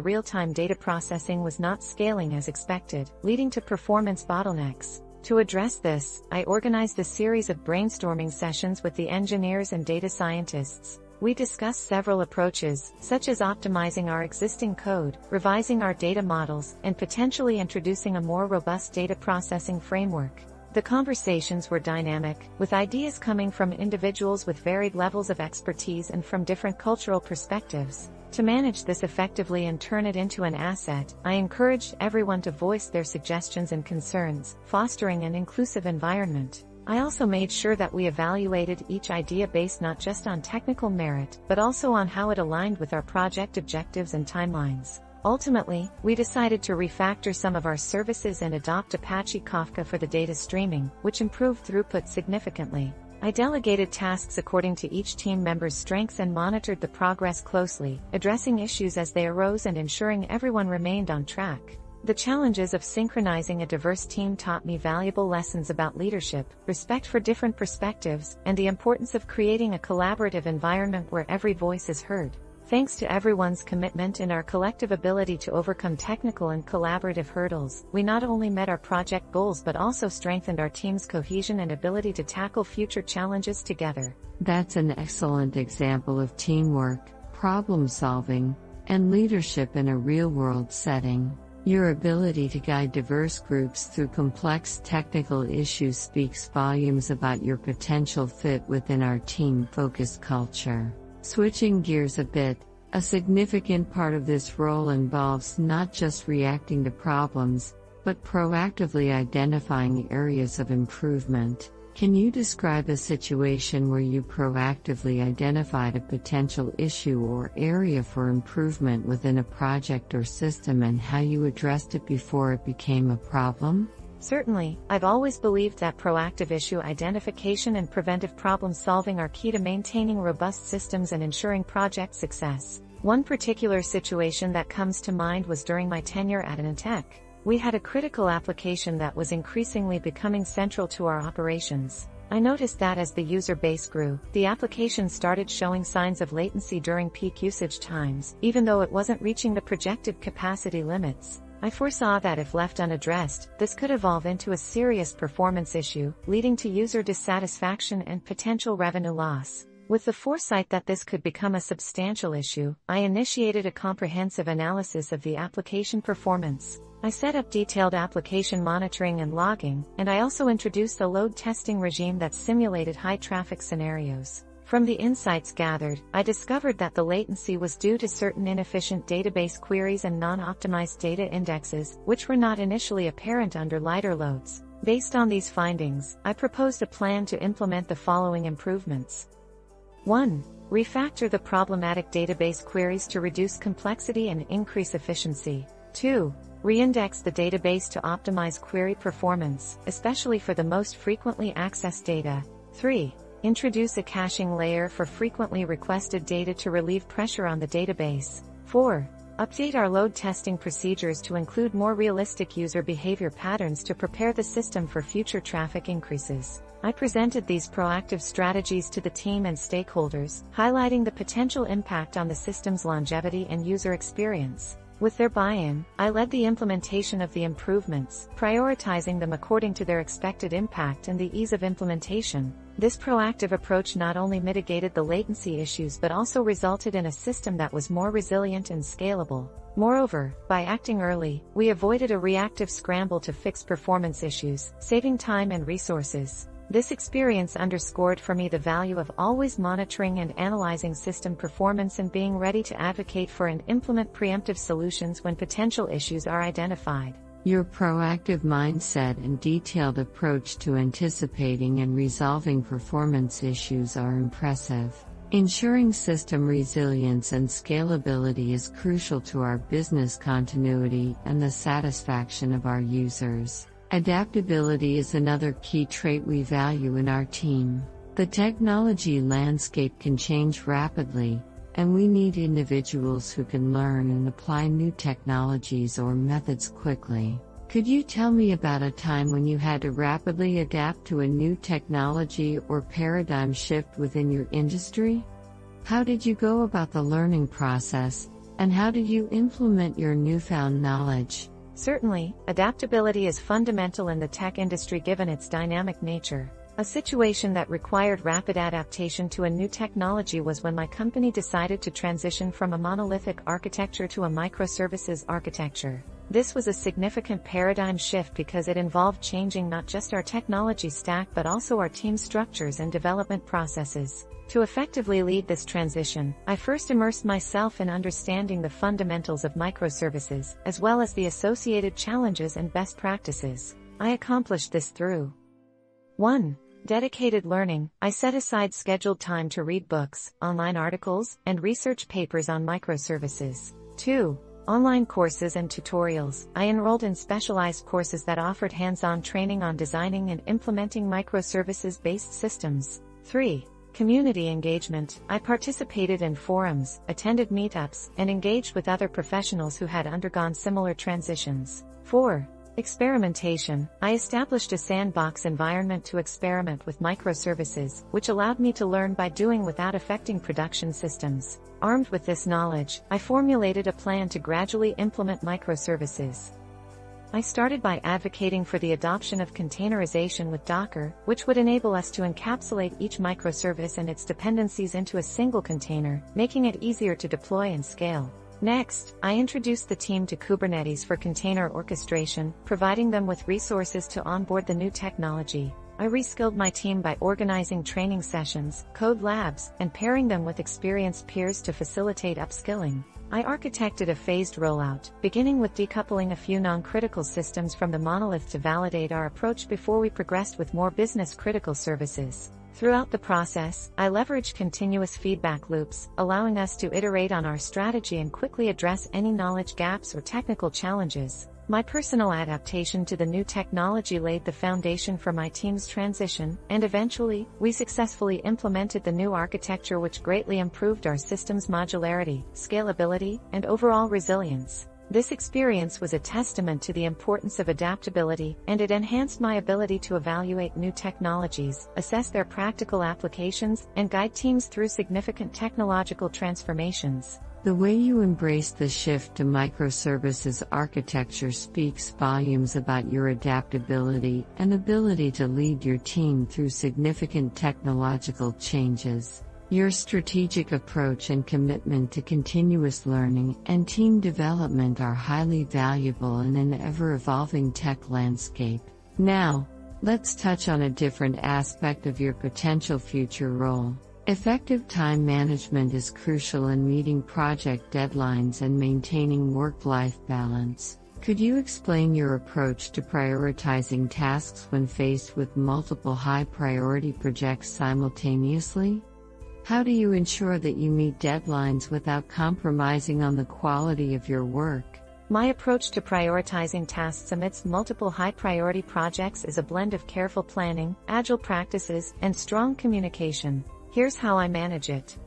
real-time data processing was not scaling as expected, leading to performance bottlenecks. To address this, I organized a series of brainstorming sessions with the engineers and data scientists. We discussed several approaches, such as optimizing our existing code, revising our data models, and potentially introducing a more robust data processing framework. The conversations were dynamic, with ideas coming from individuals with varied levels of expertise and from different cultural perspectives. To manage this effectively and turn it into an asset, I encouraged everyone to voice their suggestions and concerns, fostering an inclusive environment. I also made sure that we evaluated each idea based not just on technical merit, but also on how it aligned with our project objectives and timelines. Ultimately, we decided to refactor some of our services and adopt Apache Kafka for the data streaming, which improved throughput significantly. I delegated tasks according to each team member's strengths and monitored the progress closely, addressing issues as they arose and ensuring everyone remained on track. The challenges of synchronizing a diverse team taught me valuable lessons about leadership, respect for different perspectives, and the importance of creating a collaborative environment where every voice is heard. Thanks to everyone's commitment and our collective ability to overcome technical and collaborative hurdles, we not only met our project goals but also strengthened our team's cohesion and ability to tackle future challenges together. That's an excellent example of teamwork, problem solving, and leadership in a real-world setting. Your ability to guide diverse groups through complex technical issues speaks volumes about your potential fit within our team-focused culture. Switching gears a bit, a significant part of this role involves not just reacting to problems, but proactively identifying areas of improvement. Can you describe a situation where you proactively identified a potential issue or area for improvement within a project or system and how you addressed it before it became a problem? Certainly, I've always believed that proactive issue identification and preventive problem solving are key to maintaining robust systems and ensuring project success. One particular situation that comes to mind was during my tenure at Anatech. We had a critical application that was increasingly becoming central to our operations. I noticed that as the user base grew, the application started showing signs of latency during peak usage times, even though it wasn't reaching the projected capacity limits. I foresaw that if left unaddressed, this could evolve into a serious performance issue, leading to user dissatisfaction and potential revenue loss. With the foresight that this could become a substantial issue, I initiated a comprehensive analysis of the application performance. I set up detailed application monitoring and logging, and I also introduced a load testing regime that simulated high-traffic scenarios. From the insights gathered, I discovered that the latency was due to certain inefficient database queries and non-optimized data indexes, which were not initially apparent under lighter loads. Based on these findings, I proposed a plan to implement the following improvements. 1. Refactor the problematic database queries to reduce complexity and increase efficiency. 2. Reindex the database to optimize query performance, especially for the most frequently accessed data. 3. Introduce a caching layer for frequently requested data to relieve pressure on the database. 4. Update our load testing procedures to include more realistic user behavior patterns to prepare the system for future traffic increases. I presented these proactive strategies to the team and stakeholders, highlighting the potential impact on the system's longevity and user experience. With their buy-in, I led the implementation of the improvements, prioritizing them according to their expected impact and the ease of implementation. This proactive approach not only mitigated the latency issues but also resulted in a system that was more resilient and scalable. Moreover, by acting early, we avoided a reactive scramble to fix performance issues, saving time and resources. This experience underscored for me the value of always monitoring and analyzing system performance and being ready to advocate for and implement preemptive solutions when potential issues are identified. Your proactive mindset and detailed approach to anticipating and resolving performance issues are impressive. Ensuring system resilience and scalability is crucial to our business continuity and the satisfaction of our users. Adaptability is another key trait we value in our team. The technology landscape can change rapidly, and we need individuals who can learn and apply new technologies or methods quickly. Could you tell me about a time when you had to rapidly adapt to a new technology or paradigm shift within your industry? How did you go about the learning process, And how did you implement your newfound knowledge? Certainly, adaptability is fundamental in the tech industry given its dynamic nature. A situation that required rapid adaptation to a new technology was when my company decided to transition from a monolithic architecture to a microservices architecture. This was a significant paradigm shift because it involved changing not just our technology stack but also our team structures and development processes. To effectively lead this transition, I first immersed myself in understanding the fundamentals of microservices, as well as the associated challenges and best practices. I accomplished this through 1. Dedicated learning. I set aside scheduled time to read books, online articles, and research papers on microservices. 2. Online courses and tutorials. I enrolled in specialized courses that offered hands-on training on designing and implementing microservices-based systems. 3. Community engagement. I participated in forums, attended meetups, and engaged with other professionals who had undergone similar transitions. 4. Experimentation. I established a sandbox environment to experiment with microservices, which allowed me to learn by doing without affecting production systems. Armed with this knowledge, I formulated a plan to gradually implement microservices. I started by advocating for the adoption of containerization with Docker, which would enable us to encapsulate each microservice and its dependencies into a single container, making it easier to deploy and scale. Next, I introduced the team to Kubernetes for container orchestration, providing them with resources to onboard the new technology. I reskilled my team by organizing training sessions, code labs, and pairing them with experienced peers to facilitate upskilling. I architected a phased rollout, beginning with decoupling a few non-critical systems from the monolith to validate our approach before we progressed with more business-critical services. Throughout the process, I leveraged continuous feedback loops, allowing us to iterate on our strategy and quickly address any knowledge gaps or technical challenges. My personal adaptation to the new technology laid the foundation for my team's transition, and eventually, we successfully implemented the new architecture, which greatly improved our system's modularity, scalability, and overall resilience. This experience was a testament to the importance of adaptability, and it enhanced my ability to evaluate new technologies, assess their practical applications, and guide teams through significant technological transformations. The way you embrace the shift to microservices architecture speaks volumes about your adaptability and ability to lead your team through significant technological changes. Your strategic approach and commitment to continuous learning and team development are highly valuable in an ever-evolving tech landscape. Now, let's touch on a different aspect of your potential future role. Effective time management is crucial in meeting project deadlines and maintaining work-life balance. Could you explain your approach to prioritizing tasks when faced with multiple high-priority projects simultaneously? How do you ensure that you meet deadlines without compromising on the quality of your work? My approach to prioritizing tasks amidst multiple high-priority projects is a blend of careful planning, agile practices, and strong communication. Here's how I manage it.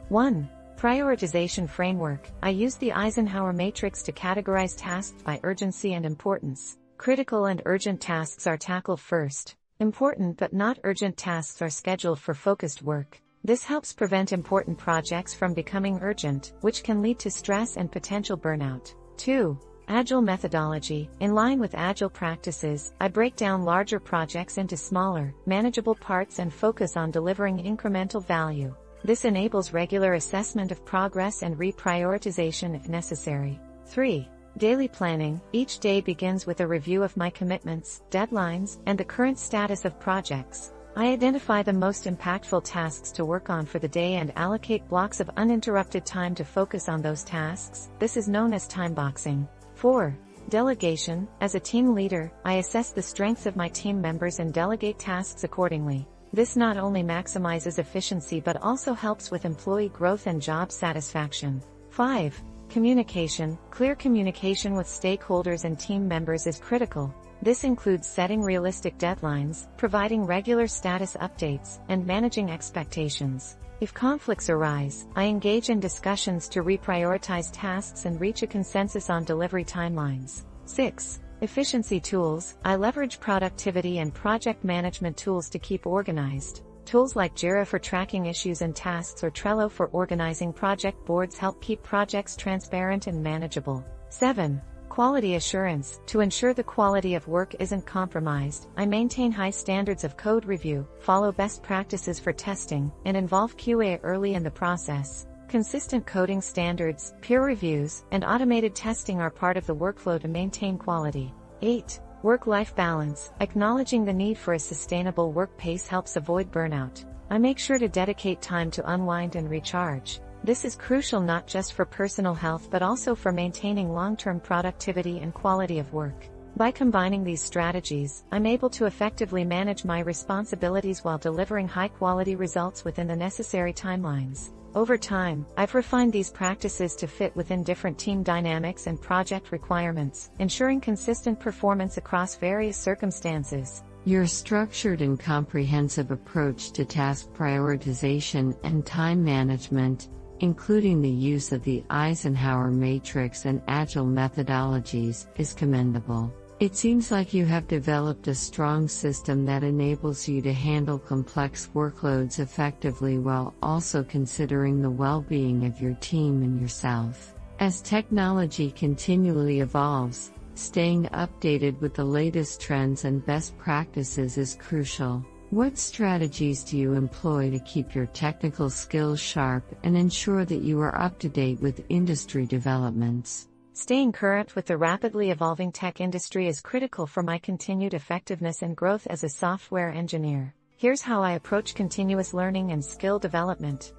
1. Prioritization framework. I use the Eisenhower matrix to categorize tasks by urgency and importance. Critical and urgent tasks are tackled first. Important but not urgent tasks are scheduled for focused work. This helps prevent important projects from becoming urgent, which can lead to stress and potential burnout. 2. Agile methodology. In line with agile practices, I break down larger projects into smaller, manageable parts and focus on delivering incremental value. This enables regular assessment of progress and reprioritization if necessary. 3. Daily planning. Each day begins with a review of my commitments, deadlines, and the current status of projects. I identify the most impactful tasks to work on for the day and allocate blocks of uninterrupted time to focus on those tasks. This is known as time boxing. 4. Delegation. As a team leader, I assess the strengths of my team members and delegate tasks accordingly. This not only maximizes efficiency but also helps with employee growth and job satisfaction. 5. Communication. Clear communication with stakeholders and team members is critical. This includes setting realistic deadlines, providing regular status updates, and managing expectations. If conflicts arise, I engage in discussions to reprioritize tasks and reach a consensus on delivery timelines. 6. Efficiency tools. I leverage productivity and project management tools to keep organized. Tools like Jira for tracking issues and tasks or Trello for organizing project boards help keep projects transparent and manageable. 7. Quality assurance. To ensure the quality of work isn't compromised, I maintain high standards of code review, follow best practices for testing, and involve QA early in the process. Consistent coding standards, peer reviews, and automated testing are part of the workflow to maintain quality. 8. Work-life balance. Acknowledging the need for a sustainable work pace helps avoid burnout. I make sure to dedicate time to unwind and recharge. This is crucial not just for personal health but also for maintaining long-term productivity and quality of work. By combining these strategies, I'm able to effectively manage my responsibilities while delivering high-quality results within the necessary timelines. Over time, I've refined these practices to fit within different team dynamics and project requirements, ensuring consistent performance across various circumstances. Your structured and comprehensive approach to task prioritization and time management, including the use of the Eisenhower matrix and agile methodologies, is commendable. It seems like you have developed a strong system that enables you to handle complex workloads effectively while also considering the well-being of your team and yourself. As technology continually evolves, staying updated with the latest trends and best practices is crucial. What strategies do you employ to keep your technical skills sharp and ensure that you are up to date with industry developments? Staying current with the rapidly evolving tech industry is critical for my continued effectiveness and growth as a software engineer. Here's how I approach continuous learning and skill development.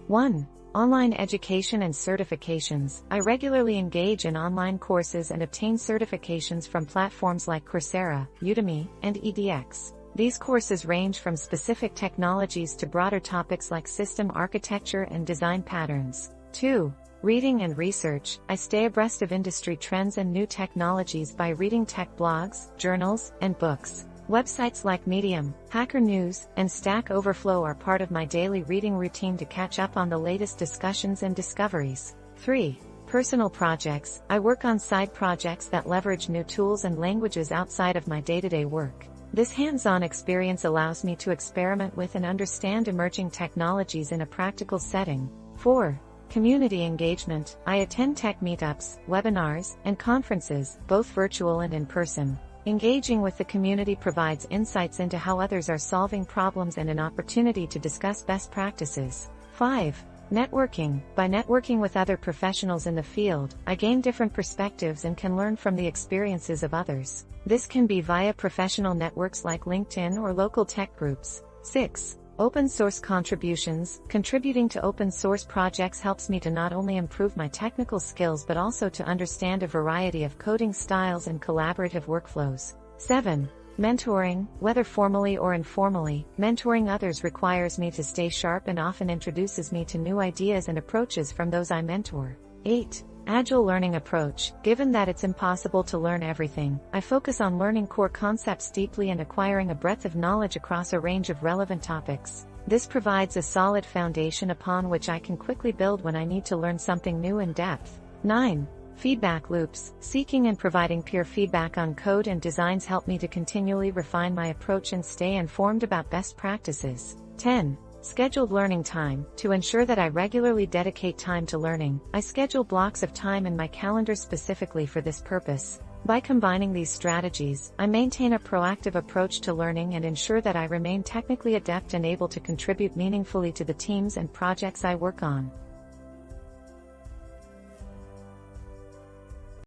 1. Online education and certifications. I regularly engage in online courses and obtain certifications from platforms like Coursera, Udemy, and edX. These courses range from specific technologies to broader topics like system architecture and design patterns. 2. Reading and research. I stay abreast of industry trends and new technologies by reading tech blogs, journals, and books. Websites like Medium, Hacker News, and Stack Overflow are part of my daily reading routine to catch up on the latest discussions and discoveries. 3. Personal projects. I work on side projects that leverage new tools and languages outside of my day-to-day work. This hands-on experience allows me to experiment with and understand emerging technologies in a practical setting. 4. Community engagement. I attend tech meetups, webinars, and conferences, both virtual and in person. Engaging with the community provides insights into how others are solving problems and an opportunity to discuss best practices. 5. Networking. By networking with other professionals in the field, I gain different perspectives and can learn from the experiences of others. This can be via professional networks like LinkedIn or local tech groups. 6. Open source contributions. Contributing to open source projects helps me to not only improve my technical skills but also to understand a variety of coding styles and collaborative workflows. 7. Mentoring. Whether formally or informally, mentoring others requires me to stay sharp and often introduces me to new ideas and approaches from those I mentor. 8. Agile learning approach. Given that it's impossible to learn everything, I focus on learning core concepts deeply and acquiring a breadth of knowledge across a range of relevant topics. This provides a solid foundation upon which I can quickly build when I need to learn something new in depth. 9. Feedback loops. Seeking and providing peer feedback on code and designs help me to continually refine my approach and stay informed about best practices. 10. Scheduled learning time. To ensure that I regularly dedicate time to learning, I schedule blocks of time in my calendar specifically for this purpose. By combining these strategies, I maintain a proactive approach to learning and ensure that I remain technically adept and able to contribute meaningfully to the teams and projects I work on.